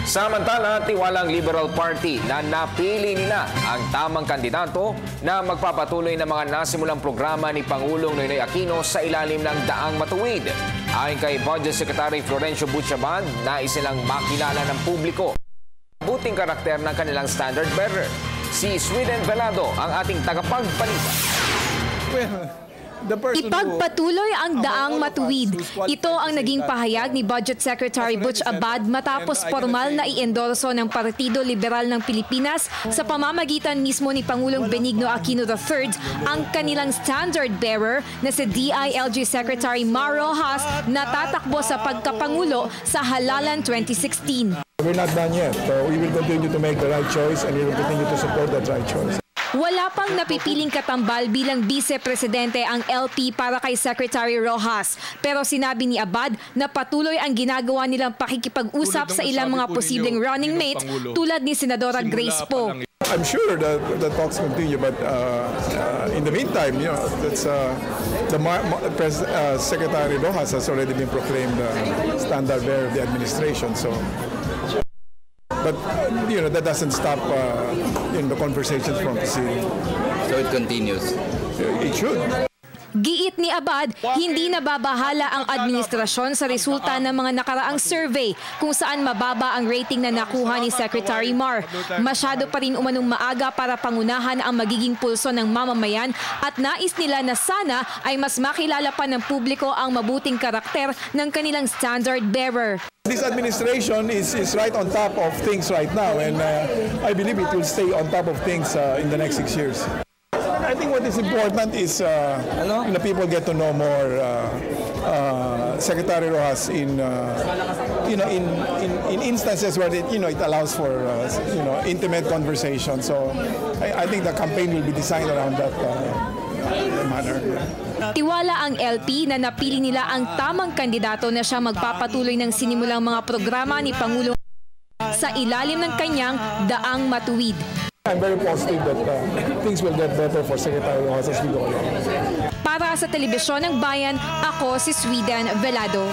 Samantala, tiwalang Liberal Party na napili nila ang tamang kandidato na magpapatuloy ng mga nasimulang programa ni Pangulong Noynoy Aquino sa ilalim ng Daang Matuwid. Ayon kay Budget Secretary Florencio Butchabad, nais silang makilala ng publiko buting karakter ng kanilang standard bearer. Si Sweden Velado ang ating tagapagbalita. Ipagpatuloy ang Daang Matuwid. Ito ang naging pahayag ni Budget Secretary Butch Abad matapos formal na i-endorso ng Partido Liberal ng Pilipinas sa pamamagitan mismo ni Pangulong Benigno Aquino III ang kanilang standard bearer na si DILG Secretary Mar Rojas na tatakbo sa pagkapangulo sa halalan 2016. We're not done yet. We will continue to make the right choice and we will continue to support that right choice. Wala pang napipiling katambal bilang vice-presidente ang LP para kay Secretary Rojas. Pero sinabi ni Abad na patuloy ang ginagawa nilang pakikipag-usap sa ilang mga posibleng running mates tulad ni Senadora Grace Poe. I'm sure that the talks continue, but in the meantime, that's Secretary Rojas has already been proclaimed standard bearer of the administration. But that doesn't stop the conversations from proceeding. So it continues. It should. Giit ni Abad, hindi nababahala ang administrasyon sa resulta ng mga nakaraang survey kung saan mababa ang rating na nakuha ni Secretary Mar. Masyado pa rin umanong maaga para pangunahan ang magiging pulso ng mamamayan at nais nila na sana ay mas makilala pa ng publiko ang mabuting karakter ng kanilang standard bearer. This administration is right on top of things right now, and I believe it will stay on top of things in the next 6 years. I think what is important is people get to know more Secretary Rojas in instances where it allows for intimate conversation. So I think the campaign will be designed around that manner. Tiwala ang LP na napili nila ang tamang kandidato na siya magpapatuloy ng sinimulang mga programa ni Pangulong sa ilalim ng kanyang Daang Matuwid. I'm very positive that things will get better for Secretary Rojas as we go along. Para sa Telebisyon ng Bayan, ako si Sweden Velado.